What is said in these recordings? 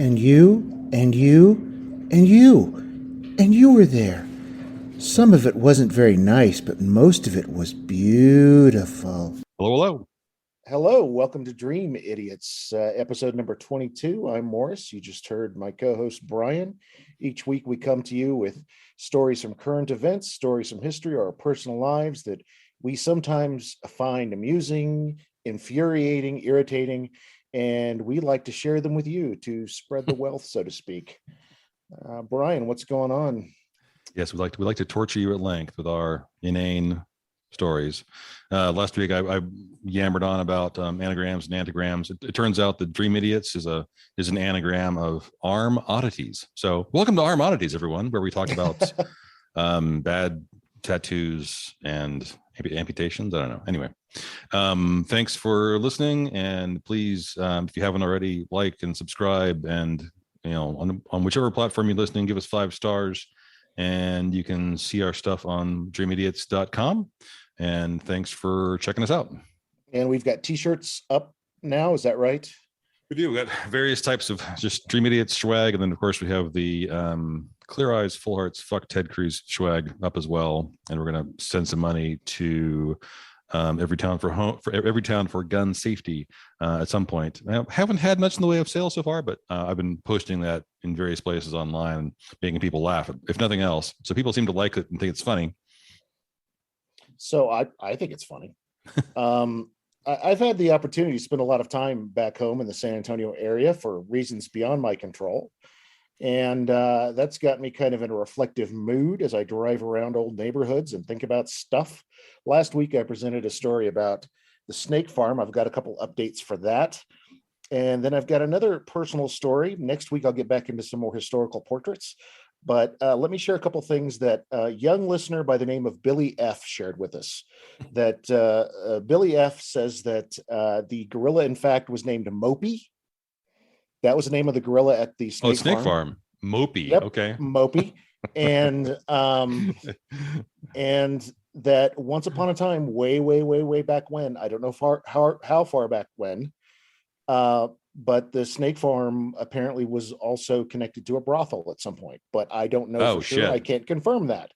And you, and you, and you, and you were there. Some of it wasn't very nice, but most of it was beautiful. Hello, hello. Hello, welcome to Dream Idiots, episode number 22. I'm Morris. You just heard my co host Bryan. Each week we come to you with stories from current events, stories from history, or our personal lives that we sometimes find amusing, infuriating, irritating, and we like to share them with you to spread the wealth, so to speak. Bryan, what's going on? Yes, we like to torture you at length with our inane stories. Last week I yammered on about anagrams and antigrams. It turns out that Dream Idiots is an anagram of arm oddities. So welcome to Arm Oddities, everyone, where we talk about bad tattoos and amputations. I don't know. Anyway, thanks for listening, and please, if you haven't already, like and subscribe, and on whichever platform you're listening, give us 5 stars. And you can see our stuff on dreamidiots.com. And thanks for checking us out. And we've got t-shirts up now. Is that right? We do. We got various types of just Dream Idiots swag. And then, of course, we have the Clear Eyes, Full Hearts, Fuck Ted Cruz swag up as well. And we're going to send some money to every town for gun safety at some point. I haven't had much in the way of sales so far, but I've been posting that in various places online and making people laugh, if nothing else. So people seem to like it and think it's funny. So I think it's funny. I've had the opportunity to spend a lot of time back home in the San Antonio area for reasons beyond my control. And that's got me kind of in a reflective mood as I drive around old neighborhoods and think about stuff. Last week, I presented a story about the snake farm. I've got a couple updates for that. And then I've got another personal story. Next week, I'll get back into some more historical portraits. But let me share a couple things that a young listener by the name of Billy F. shared with us. That Billy F. says that the gorilla, in fact, was named Mopey. That was the name of the gorilla at the snake farm. Mopey. Yep, okay. Mopey. And and that once upon a time, way back when, I don't know how far back when, but the snake farm apparently was also connected to a brothel at some point, but I don't know for sure. I can't confirm that.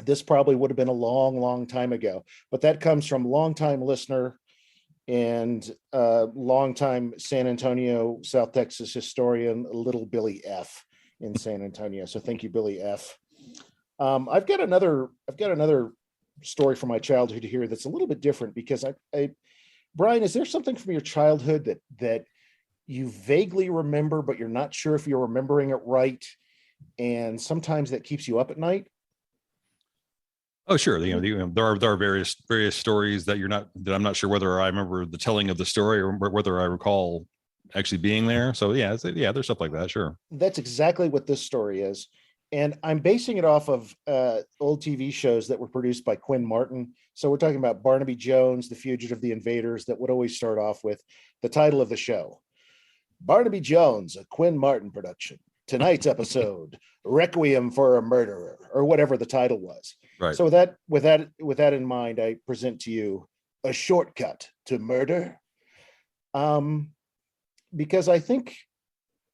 This probably would have been a long time ago, but that comes from longtime listener and longtime San Antonio, South Texas historian, Little Billy F. in San Antonio. So thank you, Billy F. I've got another story from my childhood here that's a little bit different because Bryan, is there something from your childhood that you vaguely remember, but you're not sure if you're remembering it right, and sometimes that keeps you up at night? Oh, sure. There are various stories that I'm not sure whether I remember the telling of the story or whether I recall actually being there. So yeah, there's stuff like that. Sure. That's exactly what this story is. And I'm basing it off of old TV shows that were produced by Quinn Martin. So we're talking about Barnaby Jones, The Fugitive, The Invaders, that would always start off with the title of the show. Barnaby Jones, a Quinn Martin production. Tonight's episode, Requiem for a Murderer, or whatever the title was. Right. So with that in mind, I present to you A Shortcut to Murder. Because I think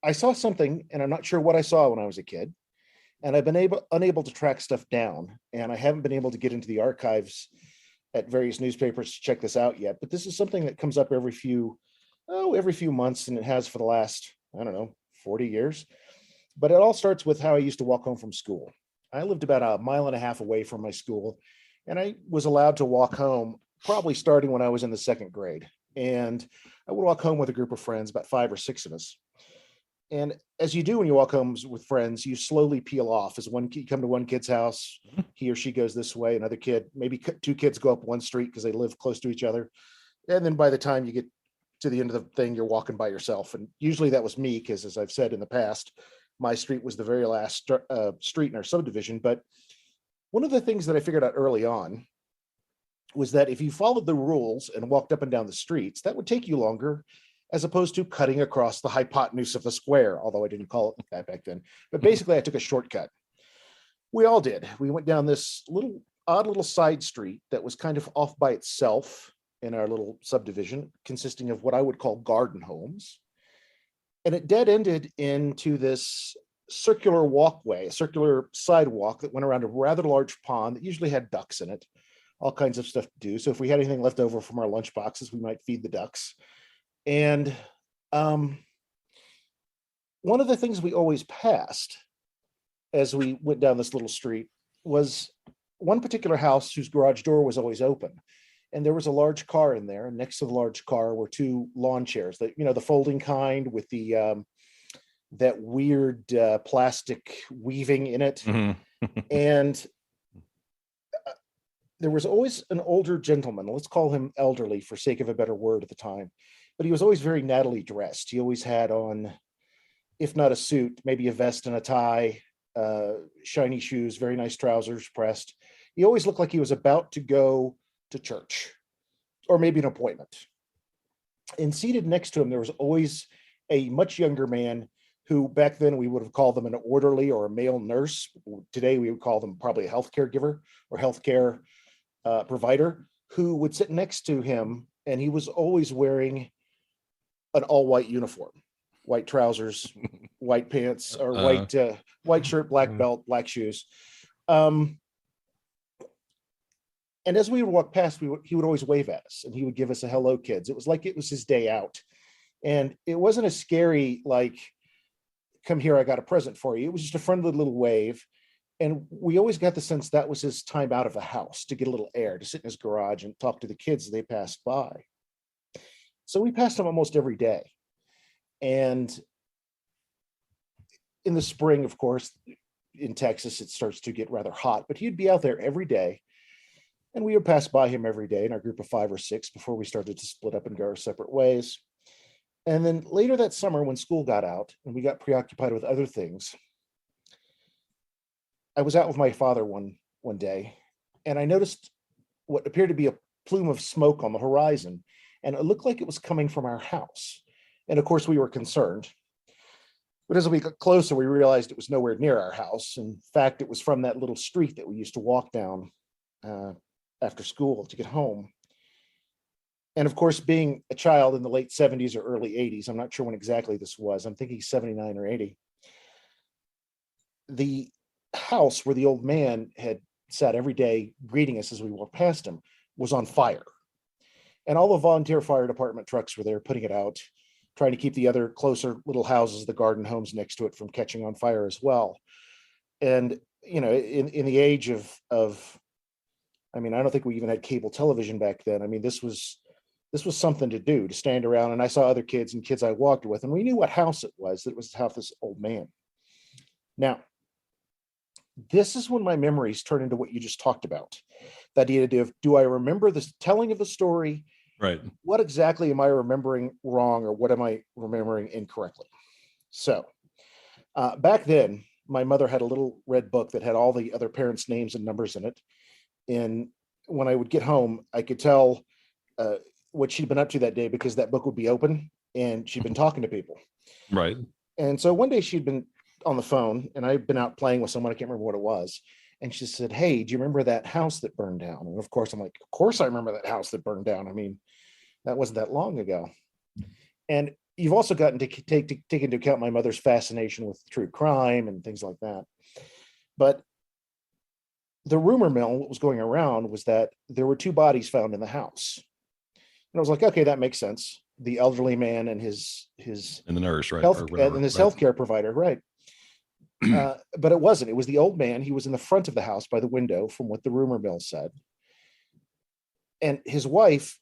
I saw something, and I'm not sure what I saw when I was a kid. And I've been unable to track stuff down, and I haven't been able to get into the archives at various newspapers to check this out yet. But this is something that comes up every few months, and it has for the last, 40 years. But it all starts with how I used to walk home from school. I lived about a mile and a half away from my school, and I was allowed to walk home probably starting when I was in the 2nd grade. And I would walk home with a group of friends, about 5 or 6 of us. And as you do when you walk home with friends, you slowly peel off. As you come to one kid's house, he or she goes this way, another kid, maybe 2 kids go up one street because they live close to each other. And then by the time you get to the end of the thing, you're walking by yourself. And usually that was me, because as I've said in the past, my street was the very last street in our subdivision. But one of the things that I figured out early on was that if you followed the rules and walked up and down the streets, that would take you longer, as opposed to cutting across the hypotenuse of the square, although I didn't call it that back then. But basically, I took a shortcut. We all did. We went down this odd little side street that was kind of off by itself in our little subdivision, consisting of what I would call garden homes. and it dead ended into this circular walkway, a circular sidewalk that went around a rather large pond that usually had ducks in it, all kinds of stuff to do. So if we had anything left over from our lunch boxes, we might feed the ducks. And one of the things we always passed as we went down this little street was one particular house whose garage door was always open. And there was a large car in there. And next to the large car were two lawn chairs, that, the folding kind with the that weird plastic weaving in it. Mm-hmm. And there was always an older gentleman, let's call him elderly for sake of a better word at the time, but he was always very nattily dressed. He always had on, if not a suit, maybe a vest and a tie, shiny shoes, very nice trousers pressed. He always looked like he was about to go to church or maybe an appointment. And seated next to him, there was always a much younger man who back then we would have called them an orderly or a male nurse. Today we would call them probably a healthcare giver or healthcare provider, who would sit next to him, and he was always wearing an all-white uniform, white trousers, white pants, or white shirt, black belt, black shoes. And as we would walk past, he would always wave at us, and he would give us a hello, kids. It was like it was his day out, and it wasn't a scary like, come here, I got a present for you. It was just a friendly little wave. And we always got the sense that was his time out of the house to get a little air, to sit in his garage and talk to the kids as they passed by. So we passed him almost every day. And in the spring, of course, in Texas, it starts to get rather hot, but he'd be out there every day. And we would pass by him every day in our group of 5 or 6 before we started to split up and go our separate ways. And then later that summer, when school got out and we got preoccupied with other things, I was out with my father one day, and I noticed what appeared to be a plume of smoke on the horizon, and it looked like it was coming from our house. And of course, we were concerned. But as we got closer, we realized it was nowhere near our house. In fact, it was from that little street that we used to walk down after school to get home. And of course, being a child in the late 70s or early 80s, I'm not sure when exactly this was, I'm thinking 79 or 80, the house where the old man had sat every day greeting us as we walked past him was on fire. And all the volunteer fire department trucks were there putting it out, trying to keep the other closer little houses, the garden homes next to it, from catching on fire as well. And, in the age of, I don't think we even had cable television back then. This was something to do, to stand around. And I saw other kids and kids I walked with, and we knew what house it was, that it was the house of this old man. Now, this is when my memories turn into what you just talked about. The idea of, do I remember the telling of the story? Right. What exactly am I remembering wrong, or what am I remembering incorrectly? So back then, my mother had a little red book that had all the other parents' names and numbers in it. And when I would get home, I could tell what she'd been up to that day, because that book would be open and she'd been talking to people. Right. And so one day she'd been on the phone, and I'd been out playing with someone, I can't remember what it was. And she said, "Hey, do you remember that house that burned down?" And of course, I'm like, of course I remember that house that burned down. That wasn't that long ago. And you've also gotten to take into account my mother's fascination with true crime and things like that. But the rumor mill, what was going around, was that there were 2 bodies found in the house. And I was like, okay, that makes sense. The elderly man and his And the nurse, right? And his healthcare provider, right? But it wasn't. It was the old man. He was in the front of the house by the window, from what the rumor mill said. And his wife,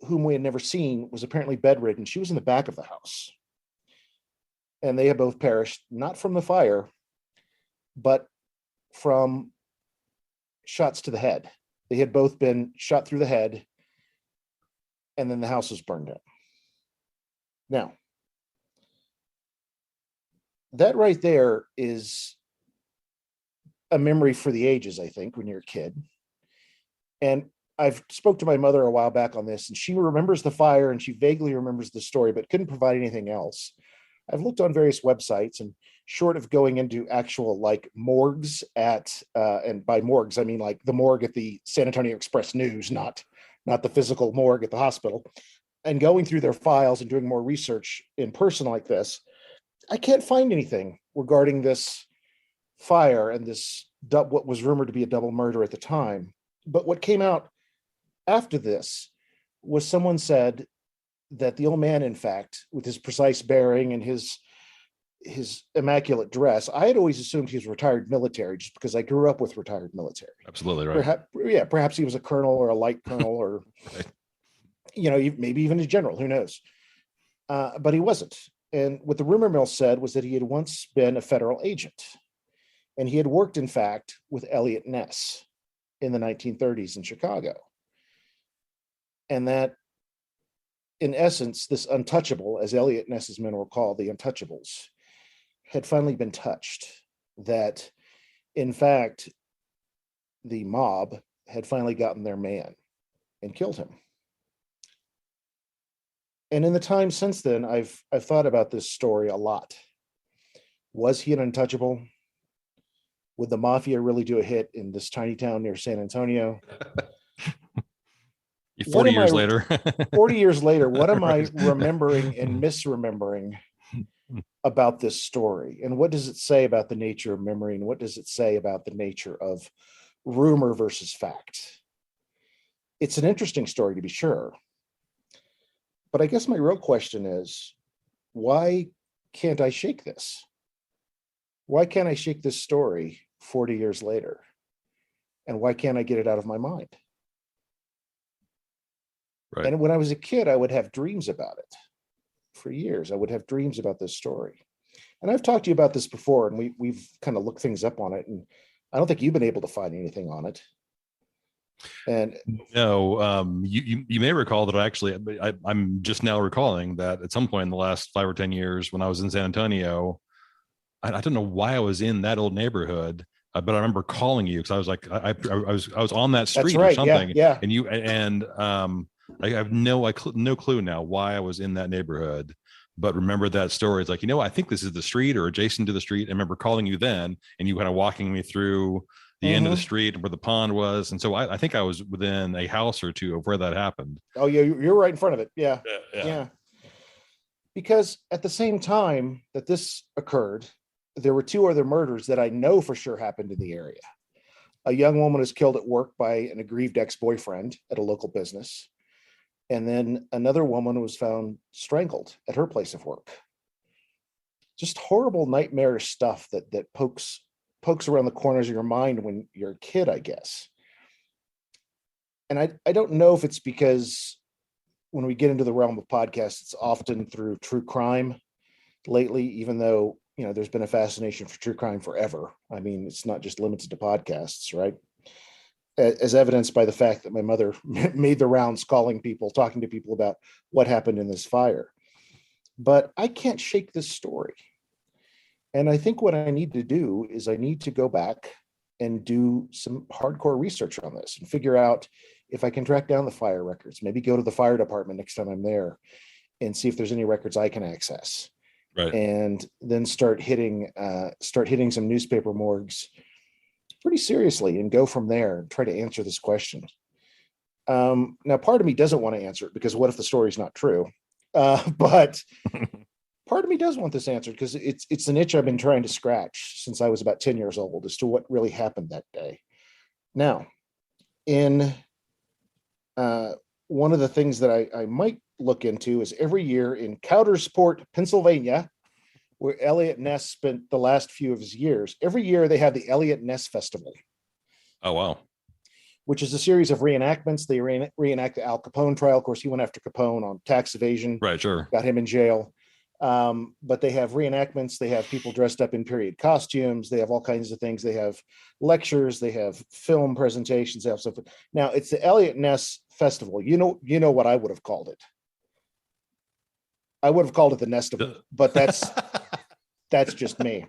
whom we had never seen, was apparently bedridden. She was in the back of the house. And they had both perished, not from the fire, but from shots to the head. They had both been shot through the head, and then the house was burned down. Now, that right there is a memory for the ages, I think, when you're a kid. And I've spoke to my mother a while back on this, and she remembers the fire and she vaguely remembers the story, but couldn't provide anything else. I've looked on various websites, and short of going into actual like morgues and by morgues, I mean like the morgue at the San Antonio Express News, not the physical morgue at the hospital, and going through their files and doing more research in person like this, I can't find anything regarding this fire and this what was rumored to be a double murder at the time. But what came out after this was someone said that the old man, in fact, with his precise bearing and his immaculate dress, I had always assumed he was retired military just because I grew up with retired military. Absolutely right. Perhaps he was a colonel or a light colonel or, Right. Maybe even a general, who knows? But he wasn't. And what the rumor mill said was that he had once been a federal agent. And he had worked, in fact, with Eliot Ness in the 1930s in Chicago. And that, in essence, this untouchable, as Eliot Ness's men were called, the untouchables, had finally been touched. That, in fact, the mob had finally gotten their man and killed him. And in the time since then, I've thought about this story a lot. Was he an untouchable? Would the mafia really do a hit in this tiny town near San Antonio? 40 years later. 40 years later, what am Right. I remembering and misremembering about this story? And what does it say about the nature of memory? And what does it say about the nature of rumor versus fact? It's an interesting story, to be sure. But I guess my real question is, why can't I shake this? Why can't I shake this story 40 years later? And why can't I get it out of my mind? Right. And when I was a kid, I would have dreams about it. For years, I would have dreams about this story. And I've talked to you about this before, and we've kind of looked things up on it. And I don't think you've been able to find anything on it. And no, you may recall that I'm just now recalling that at some point in the last 5 or 10 years, when I was in San Antonio, I don't know why I was in that old neighborhood, but I remember calling you because I was like, I was on that street. That's right, or something. yeah. And I have no clue now why I was in that neighborhood, but remember that story. It's like, I think this is the street or adjacent to the street. I remember calling you then, and you kind of walking me through the end of the street where the pond was. And so I think I was within a house or two of where that happened. Oh, yeah, you're right in front of it. Yeah. Yeah. Because at the same time that this occurred, there were 2 other murders that I know for sure happened in the area. A young woman was killed at work by an aggrieved ex-boyfriend at a local business. And then another woman was found strangled at her place of work. Just horrible, nightmarish stuff that pokes around the corners of your mind when you're a kid, I guess. And I don't know if it's because when we get into the realm of podcasts, it's often through true crime lately, even though, there's been a fascination for true crime forever. I mean, it's not just limited to podcasts, right? As evidenced by the fact that my mother made the rounds calling people, talking to people about what happened in this fire. But I can't shake this story. And I think what I need to do is I need to go back and do some hardcore research on this and figure out if I can track down the fire records, maybe go to the fire department next time I'm there and see if there's any records I can access. Right. And then start hitting some newspaper morgues pretty seriously and go from there and try to answer this question. Now, part of me doesn't want to answer it because what if the story's not true? But part of me does want this answered because it's an itch I've been trying to scratch since I was about 10 years old as to what really happened that day. Now, in one of the things that I might look into is every year in Coudersport, Pennsylvania, where Eliot Ness spent the last few of his years, every year they have the Eliot Ness Festival. Oh, wow. Which is a series of reenactments. They reenact the Al Capone trial. Of course, he went after Capone on tax evasion. Right, sure. Got him in jail. But they have reenactments. They have people dressed up in period costumes. They have all kinds of things. They have lectures. They have film presentations. They have stuff. Now, it's the Eliot Ness Festival. You know what I would have called it. I would have called it the Nestival, but that's just me.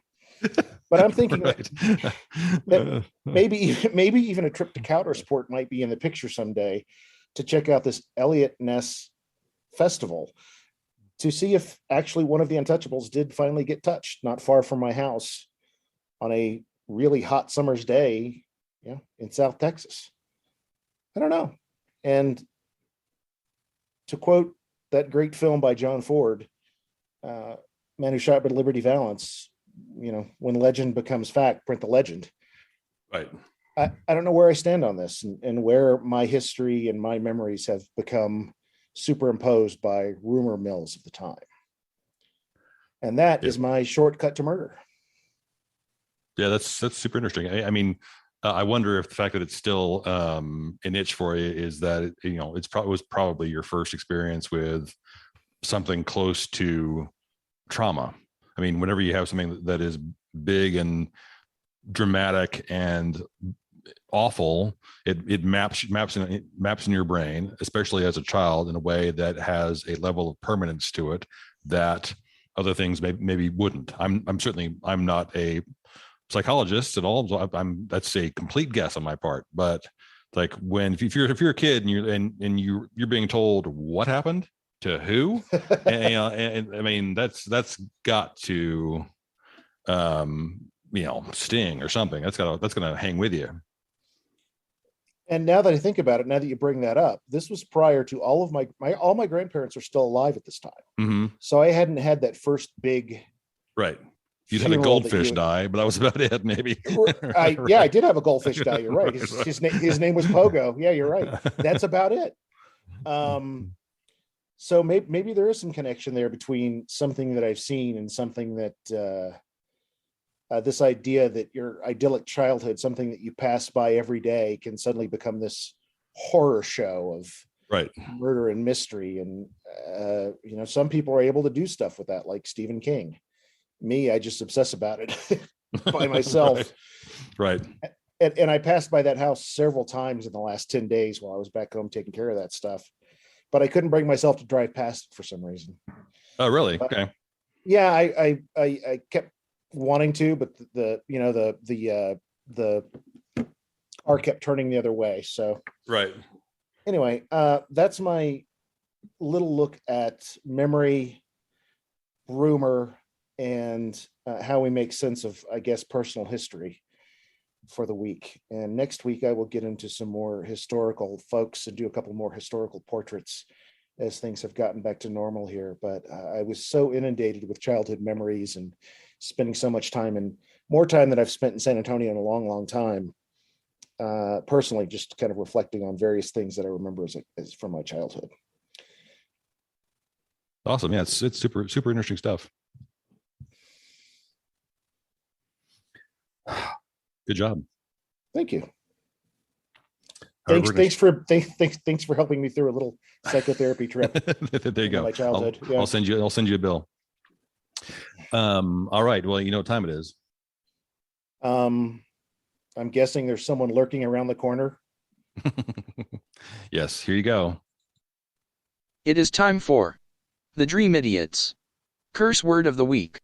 But I'm thinking that maybe even a trip to Coudersport might be in the picture someday to check out this Eliot Ness Festival to see if actually one of the Untouchables did finally get touched not far from my house on a really hot summer's day, in South Texas. I don't know. And to quote that great film by John Ford, man who shot by Liberty Valance, when legend becomes fact, print the legend. Right. I don't know where I stand on this, and where my history and my memories have become superimposed by rumor mills of the time. And that is my shortcut to murder. Yeah, that's super interesting. I mean, I wonder if the fact that it's still an itch for you is that was probably your first experience with something close to trauma. I mean, whenever you have something that is big and dramatic and awful, it maps in your brain, especially as a child, in a way that has a level of permanence to it that other things maybe wouldn't. I'm not a psychologist at all. So that's a complete guess on my part. But like if you're a kid and you're being told what happened to who, and I mean that's got to sting or something. That's gonna hang with you. And now that I think about it, now that you bring that up, this was prior to all of all my grandparents are still alive at this time. Mm-hmm. So I hadn't had that first big. Right. You'd had a goldfish die, but that was about it, maybe. I did have a goldfish die. You're right. His name was Pogo. Yeah, you're right. That's about it. So maybe there is some connection there between something that I've seen and something that this idea that your idyllic childhood, something that you pass by every day, can suddenly become this horror show of murder and mystery. And some people are able to do stuff with that, like Stephen King. Me, I just obsess about it by myself. Right. And I passed by that house several times in the last 10 days while I was back home taking care of that stuff, but I couldn't bring myself to drive past it for some reason. Oh, really? Okay. Yeah, I kept wanting to, but the car kept turning the other way. So right. Anyway, that's my little look at memory, rumor, and how we make sense of, I guess, personal history for the week. And next week I will get into some more historical folks and do a couple more historical portraits as things have gotten back to normal here. But I was so inundated with childhood memories and spending so much time, and more time than I've spent in San Antonio in a long, long time. Personally, just kind of reflecting on various things that I remember as from my childhood. Awesome. Yeah, it's super, super interesting stuff. Good job. Thank you. Thanks for helping me through a little psychotherapy trip. There you go. My childhood. I'll send you a bill. All right. Well, you know what time it is. I'm guessing there's someone lurking around the corner. Yes, here you go. It is time for the Dream Idiots Curse Word of the Week.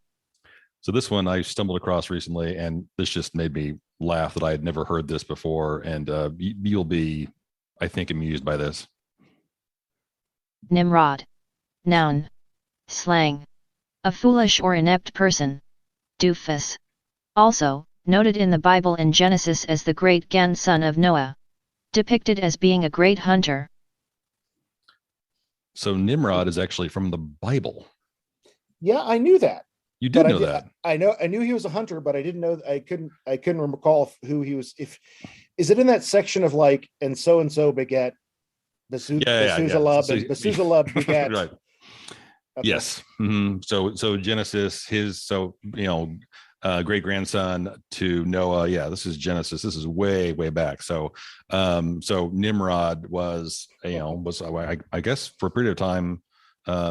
So this one I stumbled across recently, and this just made me laugh that I had never heard this before. And you'll be, I think, amused by this. Nimrod. Noun. Slang. A foolish or inept person. Doofus. Also, noted in the Bible in Genesis as the great grandson of Noah. Depicted as being a great hunter. So Nimrod is actually from the Bible. Yeah, I knew that. You did know that. I knew he was a hunter, but I didn't know. I couldn't recall who he was. Is it in that section of like, and so begat Methuselah, and Methuselah begat. Right. Okay. Yes. Mm-hmm. So Genesis, great grandson to Noah. Yeah, this is Genesis. This is way back. So Nimrod was I guess for a period of time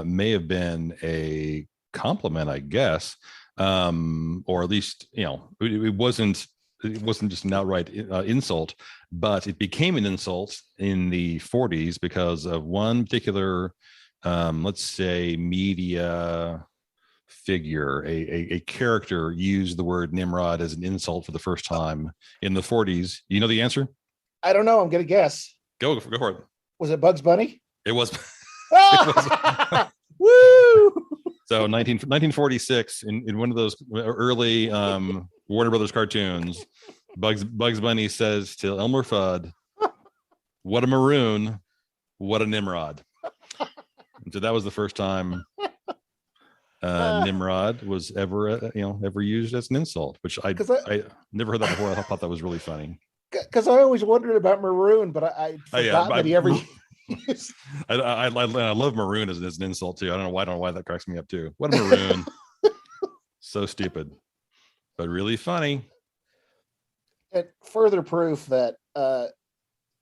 may have been a compliment, I guess, or at least it wasn't just an outright insult, but it became an insult in the 40s because of one particular let's say media figure. A character used the word Nimrod as an insult for the first time in the 40s. You know the answer? I don't know. I'm gonna guess. Go for it. Was it Bugs Bunny? It was. Woo! So 1946, in one of those early Warner Brothers cartoons, Bugs Bunny says to Elmer Fudd, "What a maroon, what a Nimrod." And so that was the first time Nimrod was ever ever used as an insult, which I never heard that before. I thought that was really funny. Because I always wondered about maroon, but I forgot that he ever used. I love maroon as an insult too. I don't know why that cracks me up too. What a maroon. So stupid, but really funny. And further proof that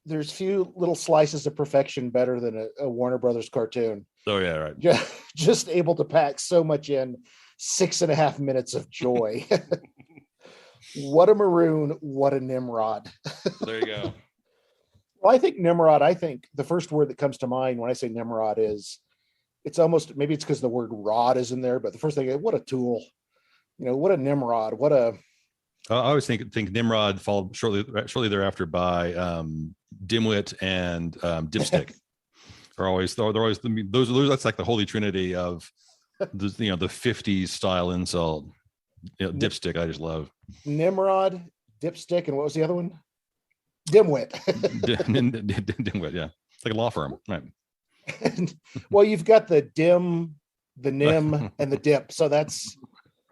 there's few little slices of perfection better than a Warner Brothers cartoon. Oh yeah, right. Just able to pack so much in 6.5 minutes of joy. What a maroon, what a Nimrod. There you go. Well, I think Nimrod, the first word that comes to mind when I say Nimrod is, it's almost, maybe it's because the word rod is in there, but the first thing, what a tool. What a Nimrod, what a... I always think Nimrod followed shortly thereafter by Dimwit and Dipstick. they're always those. That's like the holy trinity of the 50s style insult. Dipstick, I just love. Nimrod, Dipstick, and what was the other one? Dimwit. Dimwit, yeah. It's like a law firm, right? Well, you've got the dim, the nim, and the dip. So that's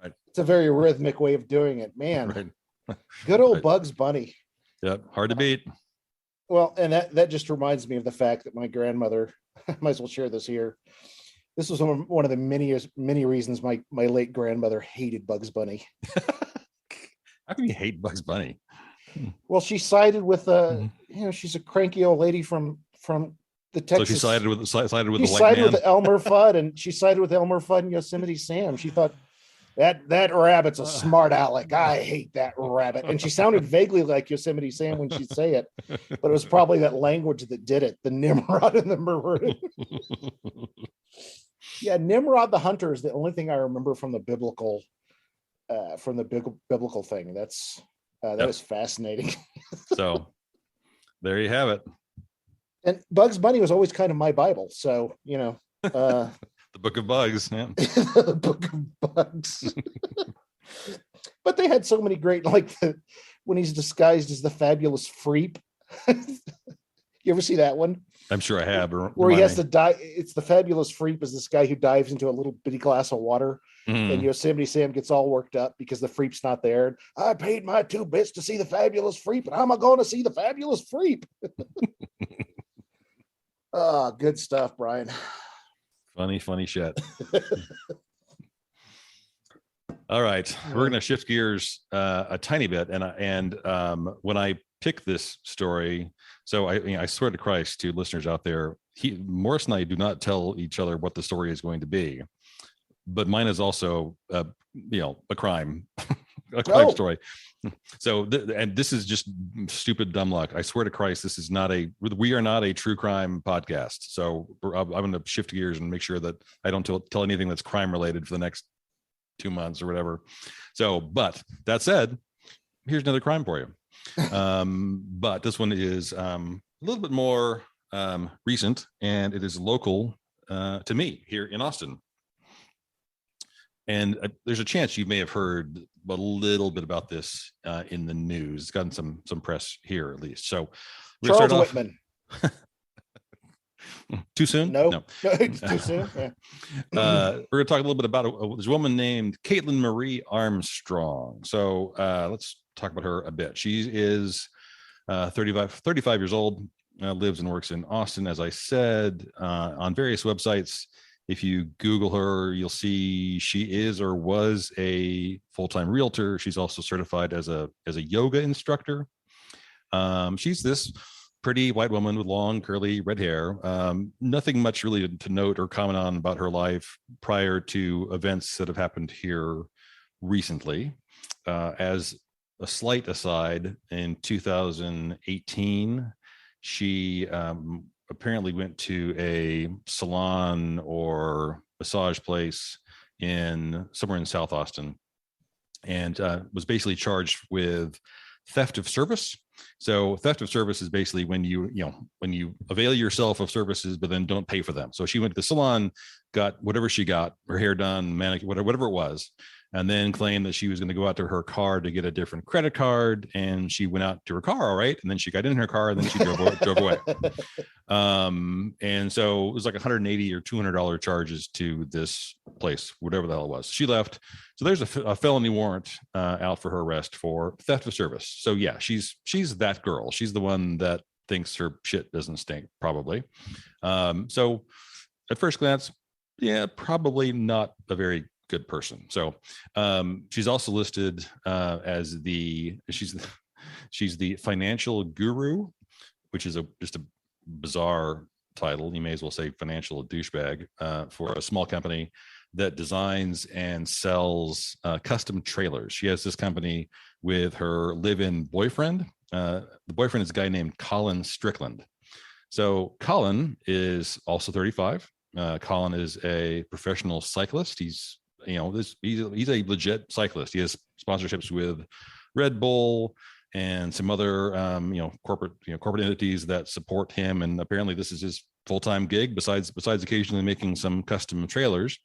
right. It's a very rhythmic way of doing it, man. Right. Good old Bugs Bunny. Yep, hard to beat. Well, and that just reminds me of the fact that my grandmother, I might as well share this here. This was one of the many reasons my late grandmother hated Bugs Bunny. How can you hate Bugs Bunny? Well, she sided with she's a cranky old lady from the Texas. So she sided with the white man. She sided with Elmer Fudd, and she sided with Elmer Fudd and Yosemite Sam. She thought that rabbit's a smart aleck. I hate that rabbit. And she sounded vaguely like Yosemite Sam when she'd say it, but it was probably that language that did it. The Nimrod and the maroon. Yeah, Nimrod the hunter is the only thing I remember from the biblical thing. That is fascinating. So there you have it. And Bugs Bunny was always kind of my Bible. So, the Book of Bugs. Yeah. The Book of Bugs. But they had so many great, when he's disguised as the fabulous Freep. You ever see that one? I'm sure I have. Where he has to dive. It's the fabulous Freep is this guy who dives into a little bitty glass of water. And Yosemite Sam gets all worked up because the Freep's not there. I paid my 2 bits to see the fabulous Freep, and how am I going to see the fabulous Freep? Oh, good stuff, Brian. Funny shit. All right, we're going to shift gears a tiny bit, and when I pick this story, so I swear to Christ to listeners out there, Morris and I do not tell each other what the story is going to be. But mine is also, a crime, story. So, and this is just stupid, dumb luck. I swear to Christ, we are not a true crime podcast. So I'm going to shift gears and make sure that I don't tell anything that's crime related for the next 2 months or whatever. So, but that said, here's another crime for you. But this one is a little bit more recent, and it is local to me here in Austin. And there's a chance you may have heard a little bit about this in the news. It's gotten some press here, at least. So Charles Whitman. Too soon? No. Too soon. Yeah. We're going to talk a little bit about this woman named Caitlin Marie Armstrong. So let's talk about her a bit. She is 35 years old, lives and works in Austin, as I said, on various websites. If you Google her, you'll see she is or was a full-time realtor. She's also certified as a yoga instructor. She's this pretty white woman with long, curly red hair. Nothing much really to note or comment on about her life prior to events that have happened here recently. As a slight aside, in 2018, she apparently went to a salon or massage place somewhere in South Austin, and was basically charged with theft of service. So theft of service is basically when you avail yourself of services but then don't pay for them. So she went to the salon, got whatever she got, her hair done, manicure, whatever it was, and then claimed that she was going to go out to her car to get a different credit card. And she went out to her car, all right, and then she got in her car, and then she drove away. And so it was like $180 or $200 charges to this place, whatever the hell it was. She left. So there's a felony warrant out for her arrest for theft of service. So yeah, she's that girl. She's the one that thinks her shit doesn't stink, probably. So at first glance, yeah, probably not a very good person. So she's also listed as she's the financial guru, which is just a bizarre title. You may as well say financial douchebag for a small company that designs and sells custom trailers. She has this company with her live-in boyfriend. The boyfriend is a guy named Colin Strickland. So Colin is also 35. Colin is a professional cyclist. He's a legit cyclist. He has sponsorships with Red Bull and some other corporate entities that support him. And apparently this is his full-time gig besides occasionally making some custom trailers.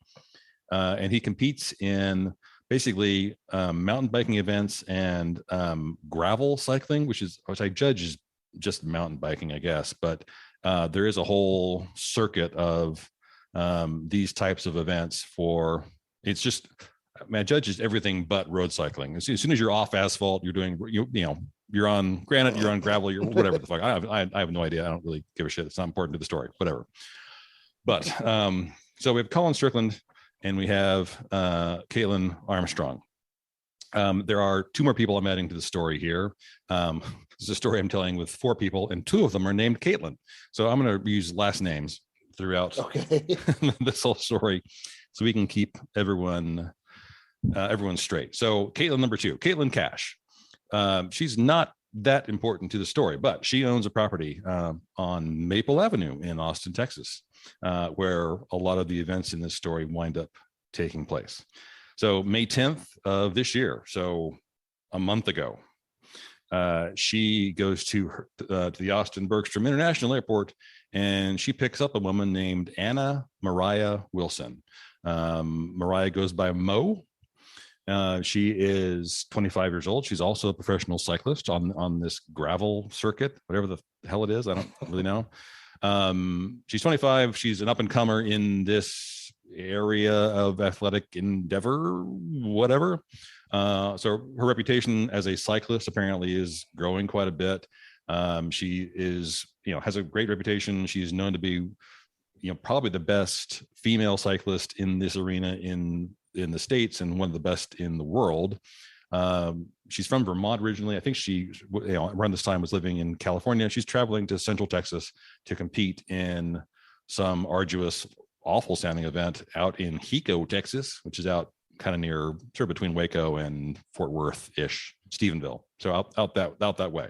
And he competes in basically mountain biking events and gravel cycling, which I judge is just mountain biking, I guess. But there is a whole circuit of these types of events for, it's just, I judge is everything but road cycling. As soon as you're off asphalt, you're doing, you're on granite, you're on gravel, you're whatever the fuck. I have no idea. I don't really give a shit. It's not important to the story, whatever. But so we have Colin Strickland and we have Caitlin Armstrong. There are two more people I'm adding to the story here. This is a story I'm telling with four people, and two of them are named Caitlin. So I'm going to use last names throughout this whole story, so we can keep everyone straight. So Caitlin number two, Caitlin Cash. She's not that important to the story, but she owns a property on Maple Avenue in Austin, Texas, where a lot of the events in this story wind up taking place. So May 10th of this year, so a month ago, she goes to the Austin Bergstrom International Airport, and she picks up a woman named Anna Mariah Wilson. Mariah goes by Mo. She is 25 years old. She's also a professional cyclist on this gravel circuit, whatever the hell it is. I don't really know. She's 25. She's an up and comer in this area of athletic endeavor, whatever. So her reputation as a cyclist apparently is growing quite a bit. She is, has a great reputation. She's known to be, probably the best female cyclist in this arena in the States and one of the best in the world. She's from Vermont originally. I think she, around this time was living in California. She's traveling to Central Texas to compete in some arduous, awful sounding event out in Hico, Texas, which is out kind of near, sort of between Waco and Fort Worth-ish, Stephenville. So out that way.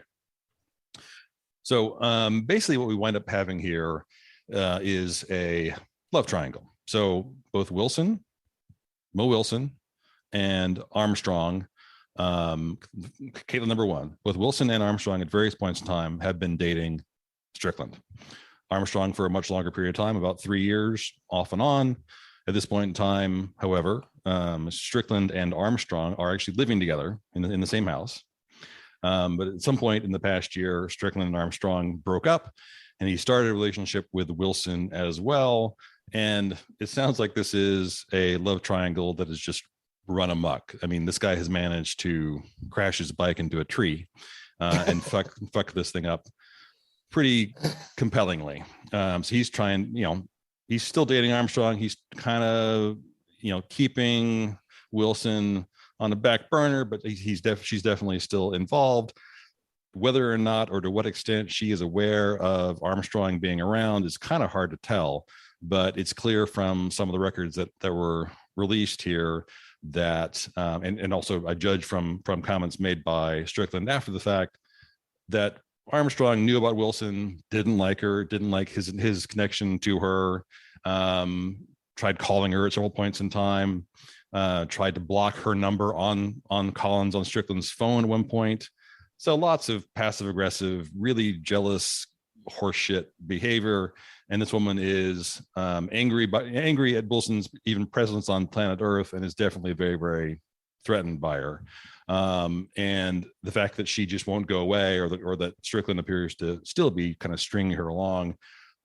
So basically what we wind up having here is a love triangle. So both Mo Wilson and Armstrong, Caitlin number one, both Wilson and Armstrong at various points in time have been dating Strickland. Armstrong for a much longer period of time, about 3 years off and on. At this point in time, however, Strickland and Armstrong are actually living together in the same house. But at some point in the past year, Strickland and Armstrong broke up, and he started a relationship with Wilson as well. And it sounds like this is a love triangle that has just run amok. I mean, this guy has managed to crash his bike into a tree and fuck this thing up pretty compellingly. So he's trying, he's still dating Armstrong. He's kind of, keeping Wilson on the back burner, but she's definitely still involved. Whether or not, or to what extent she is aware of Armstrong being around is kind of hard to tell, but it's clear from some of the records that were released here that, and also I judge from comments made by Strickland after the fact, that Armstrong knew about Wilson, didn't like her, didn't like his connection to her, tried calling her at several points in time, tried to block her number on Strickland's phone at one point. So lots of passive aggressive, really jealous horseshit behavior. And this woman is angry at Wilson's even presence on planet Earth, and is definitely very, very threatened by her. And the fact that she just won't go away, or that Strickland appears to still be kind of stringing her along,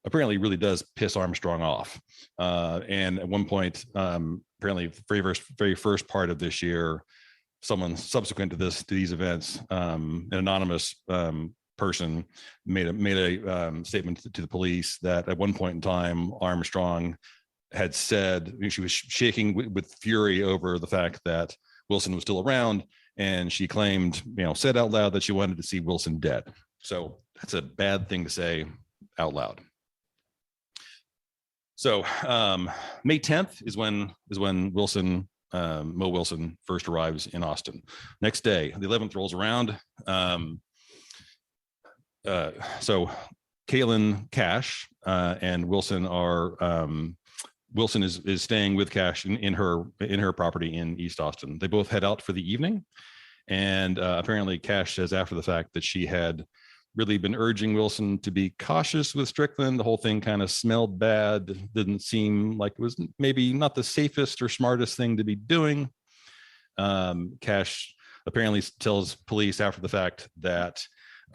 apparently really does piss Armstrong off. And at one point, apparently the very first part of this year, someone subsequent to these events, an anonymous person made a statement to the police that at one point in time, Armstrong had said she was shaking with fury over the fact that Wilson was still around, and she claimed, said out loud that she wanted to see Wilson dead. So that's a bad thing to say out loud. So May 10th is when Wilson, Mo Wilson, first arrives in Austin. Next day, the 11th rolls around. So Caitlin Cash and Wilson are Wilson is staying with Cash in her property in East Austin. They both head out for the evening, and apparently Cash says after the fact that she had really been urging Wilson to be cautious with Strickland. The whole thing kind of smelled bad. Didn't seem like it was maybe not the safest or smartest thing to be doing. Cash apparently tells police after the fact that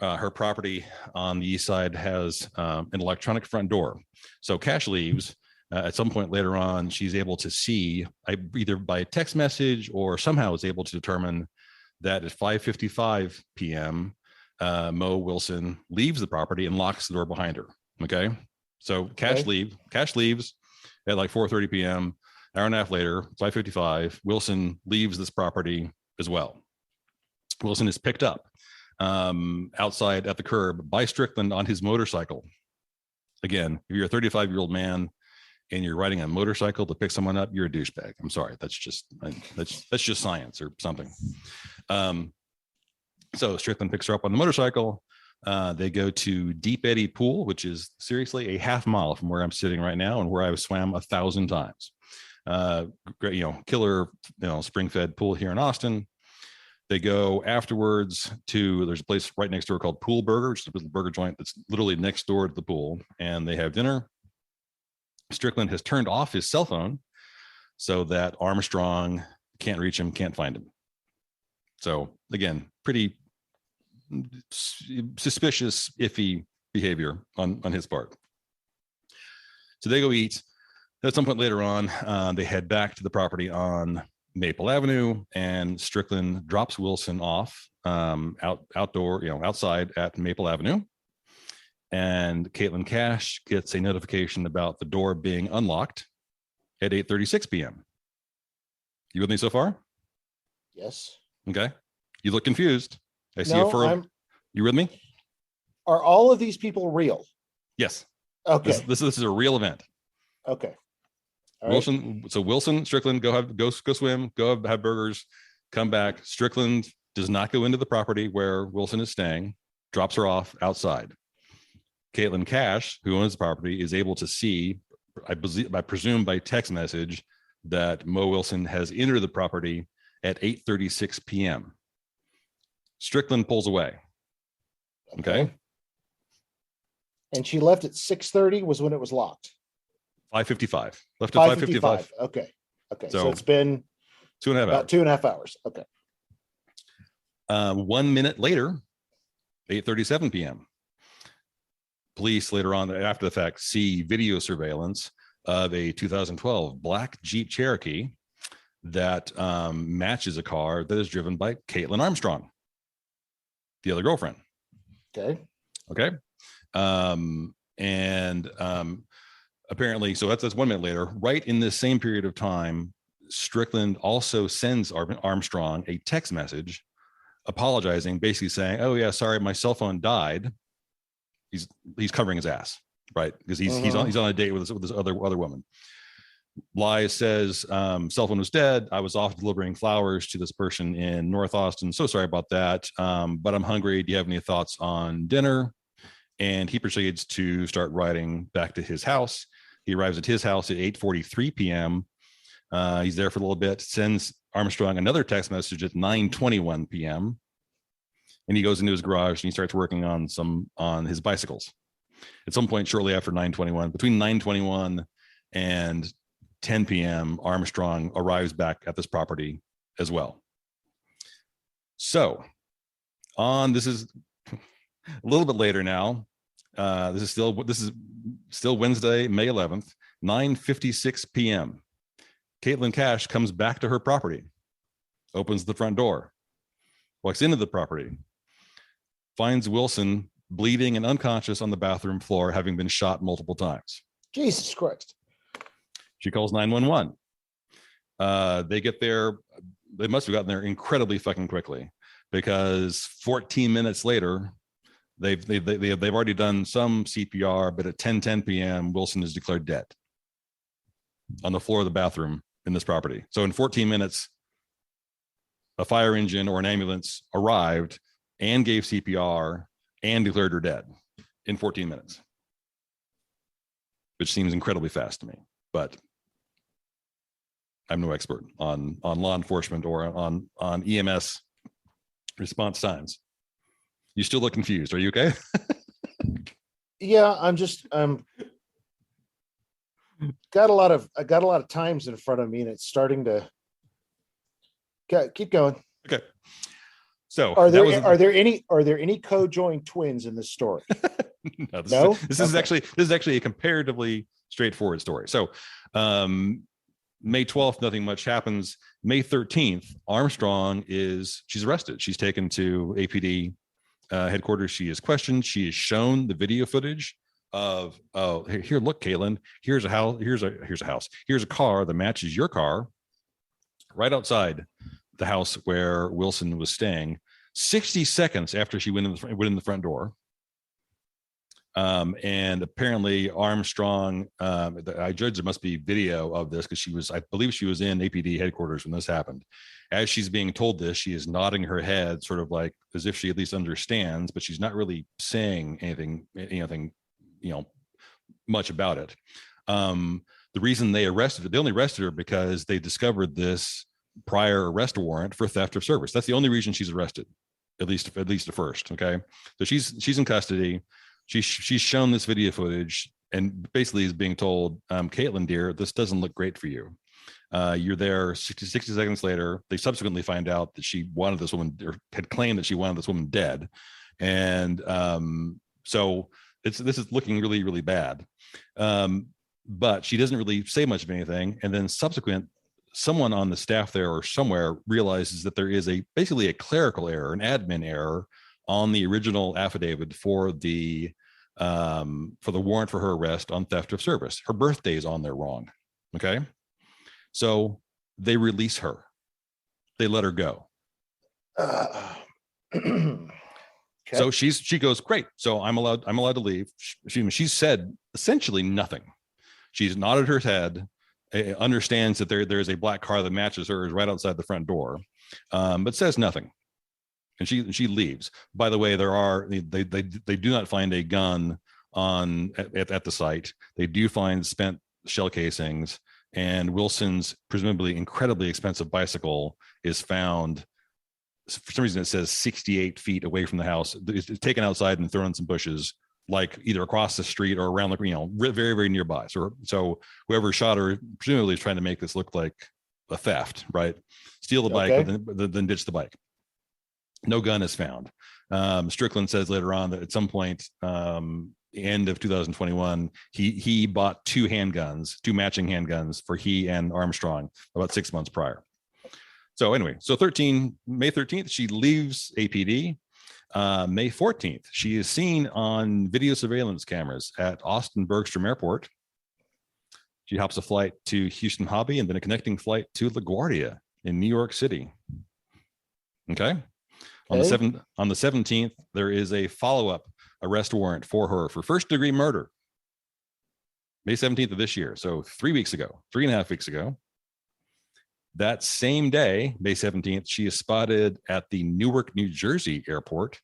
her property on the east side has an electronic front door. So Cash leaves. At some point later on, she's able to see, either by text message or somehow is able to determine that at 5:55 p.m., Mo Wilson leaves the property and locks the door behind her. Okay. So Cash leaves at like 4:30 p.m. Hour and a half later, 5:55, Wilson leaves this property as well. Wilson is picked up outside at the curb by Strickland on his motorcycle. Again, if you're a 35-year-old man and you're riding a motorcycle to pick someone up, you're a douchebag. I'm sorry. That's just science or something. So Strickland picks her up on the motorcycle. They go to Deep Eddy Pool, which is seriously a half mile from where I'm sitting right now and where I've swam 1,000 times. Great, killer, spring-fed pool here in Austin. They go afterwards there's a place right next door called Pool Burger, which is a little burger joint that's literally next door to the pool, and they have dinner. Strickland has turned off his cell phone so that Armstrong can't reach him, can't find him. So again, pretty suspicious, iffy behavior on his part. So they go eat. At some point later on, they head back to the property on Maple Avenue, and Strickland drops Wilson off outside at Maple Avenue. And Caitlin Cash gets a notification about the door being unlocked at 8:36 p.m. You with me so far? Yes. Okay. You look confused. I see you with me? Are all of these people real? Yes. Okay. This is a real event. Okay. All Wilson. Right. So Wilson, Strickland, go swim, go have burgers, come back. Strickland does not go into the property where Wilson is staying, drops her off outside. Caitlin Cash, who owns the property, is able to see, I presume by text message, that Mo Wilson has entered the property at 8:36 p.m. Strickland pulls away. Okay. And she left at 6:30 was when it was locked. 5:55. Left at 5:55. Okay. So it's been 2.5 hours. About 2.5 hours. Okay. 1 minute later, 8:37 p.m. Police later on, after the fact, see video surveillance of a 2012 black Jeep Cherokee that matches a car that is driven by Caitlin Armstrong, the other girlfriend. Okay. Apparently, so that's 1 minute later. Right in this same period of time, Strickland also sends Armstrong a text message apologizing, basically saying, "Oh yeah, sorry, my cell phone died." He's covering his ass, right? Because he's on a date with this other woman. Lies says cell phone was dead. I was off delivering flowers to this person in North Austin. So sorry about that. But I'm hungry. Do you have any thoughts on dinner? And he proceeds to start riding back to his house. He arrives at his house at 8:43 p.m. He's there for a little bit, sends Armstrong another text message at 9:21 p.m. And he goes into his garage and he starts working on his bicycles. At some point shortly after 9:21, between 9:21 and 10 p.m., Armstrong arrives back at this property as well. So this is a little bit later now. This is still Wednesday, May 11th, 9:56 p.m. Caitlin Cash comes back to her property, opens the front door, walks into the property, finds Wilson bleeding and unconscious on the bathroom floor, having been shot multiple times. Jesus Christ. She calls 911. They get there. They must have gotten there incredibly fucking quickly, because 14 minutes later, they've already done some CPR, but at 10:10 p.m., Wilson is declared dead on the floor of the bathroom in this property. So in 14 minutes, a fire engine or an ambulance arrived and gave CPR and declared her dead in 14 minutes, which seems incredibly fast to me, but I'm no expert on law enforcement or on EMS response times. You still look confused. Are you okay? Yeah, I'm just got a lot of times in front of me, and it's starting to keep going. Okay. So are there any co-joined twins in this story? No. This is actually a comparatively straightforward story. So May 12th, nothing much happens. May 13th, Armstrong she's arrested. She's taken to APD headquarters. She is questioned. She is shown the video footage of, oh, here, look, Caitlin, here's a house. Here's a car that matches your car right outside the house where Wilson was staying, 60 seconds after she went in the front door. And apparently Armstrong, I judge there must be video of this, because I believe she was in APD headquarters when this happened. As she's being told this, she is nodding her head, sort of like as if she at least understands, but she's not really saying anything much about it. The reason they only arrested her because they discovered this prior arrest warrant for theft of service. That's the only reason she's arrested, at least at first. Okay, so she's in custody. She's shown this video footage and basically is being told, Caitlin, dear, this doesn't look great for you. You're there 60 seconds later. They subsequently find out that she wanted this woman, or had claimed that she wanted this woman dead. And so this is looking really, really bad. But she doesn't really say much of anything. And then someone on the staff there or somewhere realizes that there is basically a clerical error, an admin error on the original affidavit for the warrant for her arrest on theft of service. Her birthday is on there wrong. Okay. So they release her. They let her go. Okay. So she goes, great. So I'm allowed to leave. She said essentially nothing. She's nodded her head, understands that there's a black car that matches hers right outside the front door, but says nothing. And she leaves. By the way, they do not find a gun at the site. They do find spent shell casings, and Wilson's presumably incredibly expensive bicycle is found. For some reason, it says 68 feet away from the house. It's taken outside and thrown in some bushes, like either across the street or around very, very nearby. So whoever shot her presumably is trying to make this look like a theft, right? Steal the bike, but then ditch the bike. No gun is found. Strickland says later on that at some point, the end of 2021, he bought two matching handguns for he and Armstrong about 6 months prior. So anyway, May 13th, she leaves APD. May 14th, she is seen on video surveillance cameras at Austin Bergstrom Airport. She hops a flight to Houston Hobby and then a connecting flight to LaGuardia in New York City. Okay. On the 17th, there is a follow-up arrest warrant for her for first-degree murder. May 17th of this year. So 3.5 weeks ago. That same day, May 17th, she is spotted at the Newark, New Jersey airport,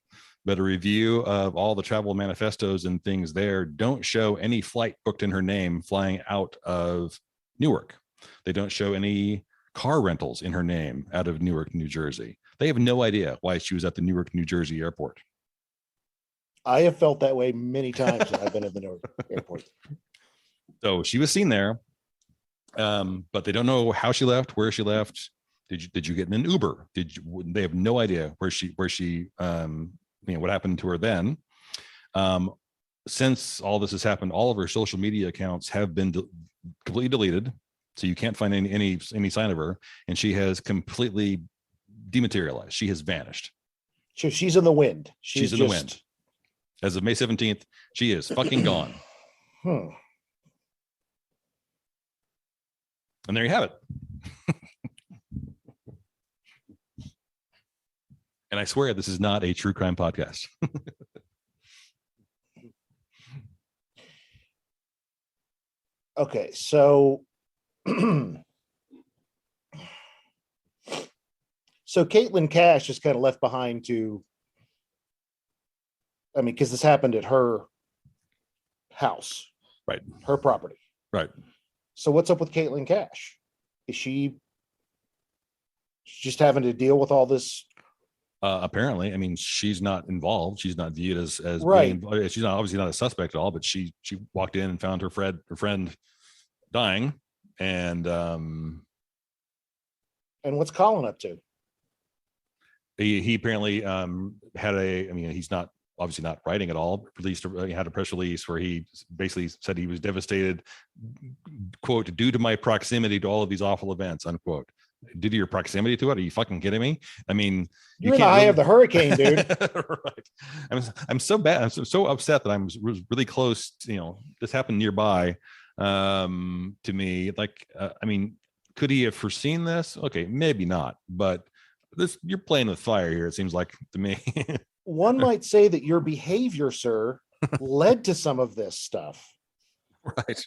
but a review of all the travel manifestos and things there don't show any flight booked in her name flying out of Newark. They don't show any car rentals in her name out of Newark, New Jersey. They have no idea why she was at the Newark, New Jersey airport. I have felt that way many times when I've been at the Newark airport. So she was seen there. But they don't know how she left, where she left. Did you get in an Uber? They have no idea where she what happened to her then. since all this has happened, all of her social media accounts have been completely deleted. So you can't find any sign of her. And she has completely dematerialized. She has vanished. So she's in the wind. She's in the wind. As of May 17th, she is fucking gone. Hmm. And there you have it. And I swear this is not a true crime podcast. Okay, so so Caitlin Cash is kind of left behind to, I mean, because this happened at her house, Right. her property. Right. So what's up with Caitlin Cash? Is she just having to deal with all this? Apparently, I mean, she's not involved. She's not viewed as right. being, she's not obviously not a suspect at all, but she walked in and found her friend dying. And what's Colin up to? he apparently had he's not obviously not writing at all. He had a press release where he basically said he was devastated, quote, due to my proximity to all of these awful events, unquote. Due to your proximity to it? Are you fucking kidding me? I mean, you're in the eye of the hurricane, dude. Right. I'm so bad. I'm so upset that I'm really close. This happened nearby to me. Like, I mean, could he have foreseen this? Okay, maybe not. But you're playing with fire here. It seems like to me. One might say that your behavior, sir, led to some of this stuff. Right.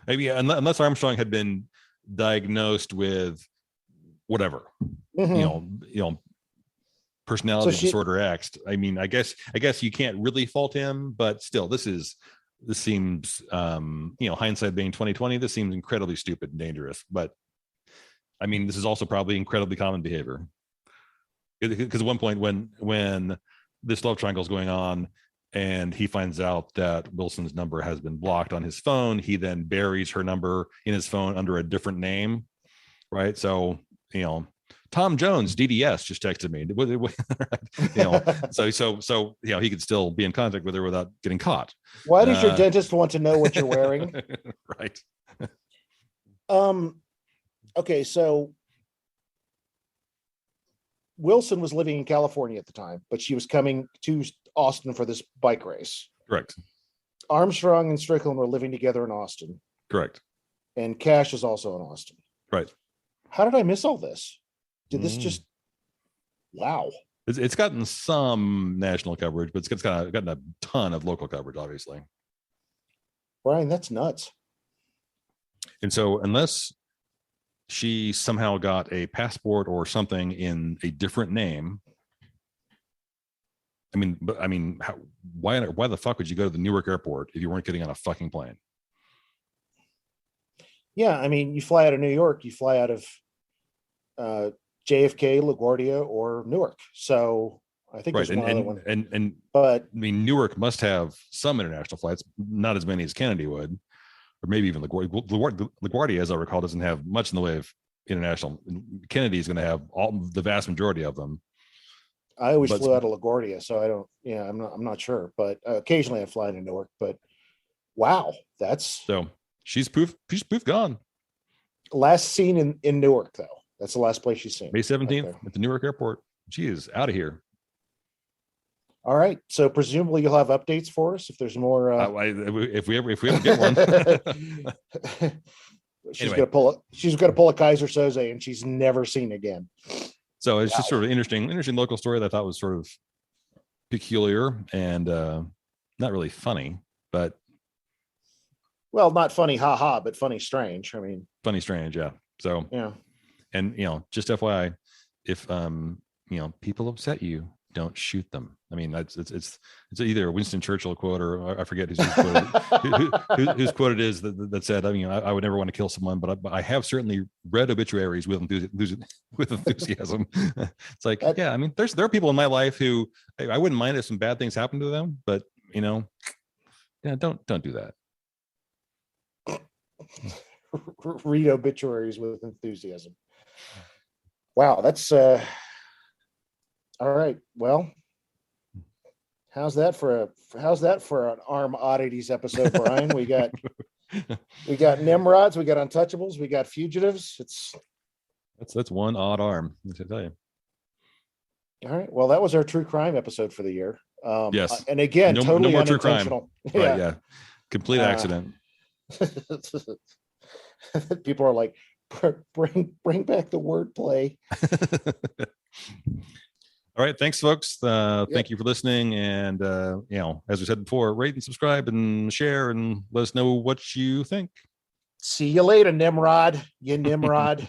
Maybe unless Armstrong had been diagnosed with whatever, personality disorder X. I mean, I guess you can't really fault him, but still, this seems, hindsight being 2020, this seems incredibly stupid and dangerous. But I mean, this is also probably incredibly common behavior. Because at one point when this love triangle is going on and he finds out that Wilson's number has been blocked on his phone, he then buries her number in his phone under a different name, right? So, Tom Jones, DDS, just texted me. So he could still be in contact with her without getting caught. Why does your dentist want to know what you're wearing? Right. Okay, so Wilson was living in California at the time, but she was coming to Austin for this bike race. Correct. Armstrong and Strickland were living together in Austin. Correct. And Cash is also in Austin. Right. How did I miss all this? Did this just... Wow. It's gotten some national coverage, but it's gotten a ton of local coverage, obviously. Bryan, that's nuts. And so unless she somehow got a passport or something in a different name, why the fuck would you go to the Newark airport if you weren't getting on a fucking plane? Yeah, I mean, you fly out of New York, you fly out of JFK, LaGuardia, or Newark. So I think there's one other one. But I mean, Newark must have some international flights, not as many as Kennedy would, or maybe even LaGuardia, as I recall, doesn't have much in the way of international. Kennedy is going to have the vast majority of them. I always flew out of LaGuardia, so I don't. Yeah, I'm not sure, but occasionally I fly into Newark. But wow, so she's poof gone. Last seen in Newark, though. That's the last place she's seen. May 17th at the Newark airport. She is out of here. All right. So presumably you'll have updates for us if there's more. If we ever get one. She's gonna pull a Kaiser Soze and she's never seen again. So it's just sort of interesting local story that I thought was sort of peculiar and not really funny, but well, not funny, haha, but funny, strange. I mean, funny, strange, yeah. So yeah, and just FYI, if people upset you, don't shoot them. I mean, it's either a Winston Churchill quote or I forget whose quote it is that said, I mean, I would never want to kill someone, but I have certainly read obituaries with enthusiasm. It's like, yeah, I mean, there are people in my life who I wouldn't mind if some bad things happened to them, but yeah, don't do that. Read obituaries with enthusiasm. Wow, that's all right. Well, How's that for an Arm Oddities episode, Brian? We got Nimrods, we got Untouchables, we got Fugitives. That's one odd arm. I tell you. All right. Well, that was our true crime episode for the year. Yes. And again, No totally more true crime. unintentional. Right. Yeah. Complete accident. People are like, bring back the wordplay. All right. Thanks, folks. Thank you for listening. And, as we said before, rate and subscribe and share and let us know what you think. See you later, Nimrod. You Nimrod.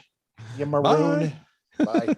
You Maroon. Bye.